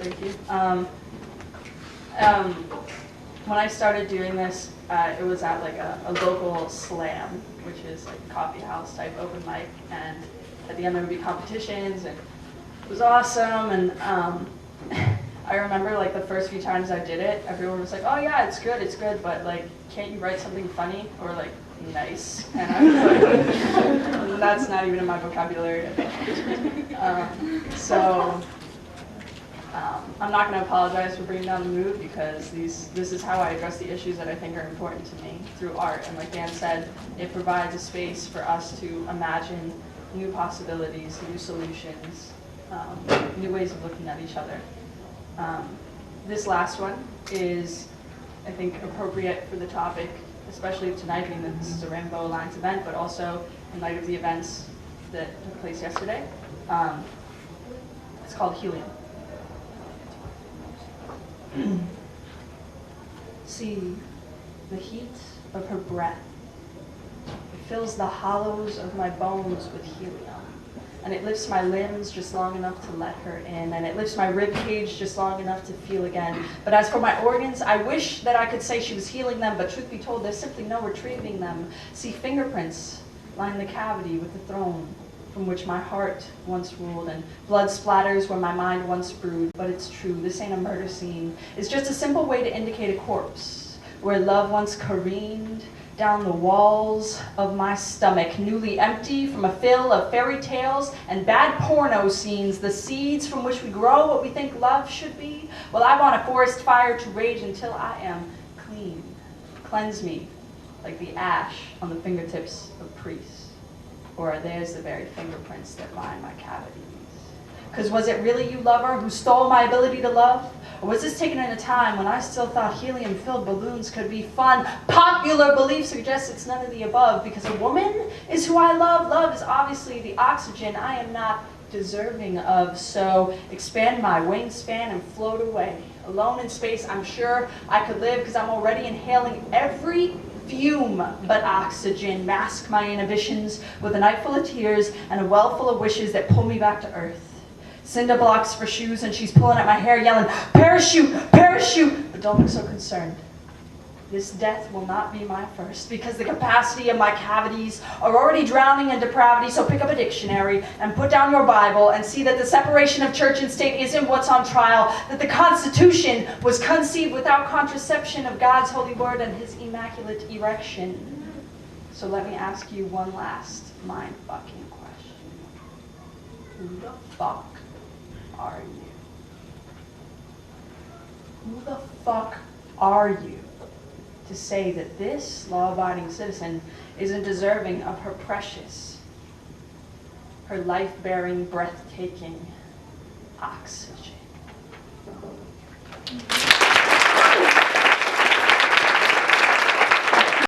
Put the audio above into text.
Thank you. When I started doing this, it was at like a local slam, which is like a coffee house type open mic, and at the end there would be competitions, and it was awesome. And I remember like the first few times I did it, everyone was like, "Oh yeah, it's good, but like, can't you write something funny or like nice?" And I was like, "That's not even in my vocabulary." I'm not going to apologize for bringing down the mood, because this is how I address the issues that I think are important to me through art. And like Dan said, it provides a space for us to imagine new possibilities, new solutions, new ways of looking at each other. This last one is, I think, appropriate for the topic, especially tonight, being that this is a Rainbow Alliance event, but also in light of the events that took place yesterday. It's called Helium. See the heat of her breath. It fills the hollows of my bones with helium. And it lifts my limbs just long enough to let her in. And it lifts my rib cage just long enough to feel again. But as for my organs, I wish that I could say she was healing them, but truth be told, there's simply no retrieving them. See, fingerprints line the cavity with the throne from which my heart once ruled, and blood splatters where my mind once brewed. But it's true, this ain't a murder scene. It's just a simple way to indicate a corpse, where love once careened down the walls of my stomach, newly empty from a fill of fairy tales and bad porno scenes, the seeds from which we grow what we think love should be. Well, I want a forest fire to rage until I am clean. Cleanse me like the ash on the fingertips of priests. Or are theirs the very fingerprints that line my cavities? Because was it really you, lover, who stole my ability to love? Or was this taken at a time when I still thought helium-filled balloons could be fun? Popular belief suggests it's none of the above, because a woman is who I love. Love is obviously the oxygen I am not deserving of. So expand my wingspan and float away. Alone in space, I'm sure I could live, because I'm already inhaling every fume but oxygen. Mask my inhibitions with a night full of tears and a well full of wishes that pull me back to earth. Cinder blocks for shoes, and she's pulling at my hair yelling, "Parachute, parachute!" But don't look so concerned. This death will not be my first, because the capacity of my cavities are already drowning in depravity. So pick up a dictionary and put down your Bible and see that the separation of church and state isn't what's on trial, that the Constitution was conceived without contraception of God's holy word and his immaculate erection. So let me ask you one last mind-fucking question. Who the fuck are you? Who the fuck are you to say that this law-abiding citizen isn't deserving of her precious, her life-bearing, breathtaking oxygen?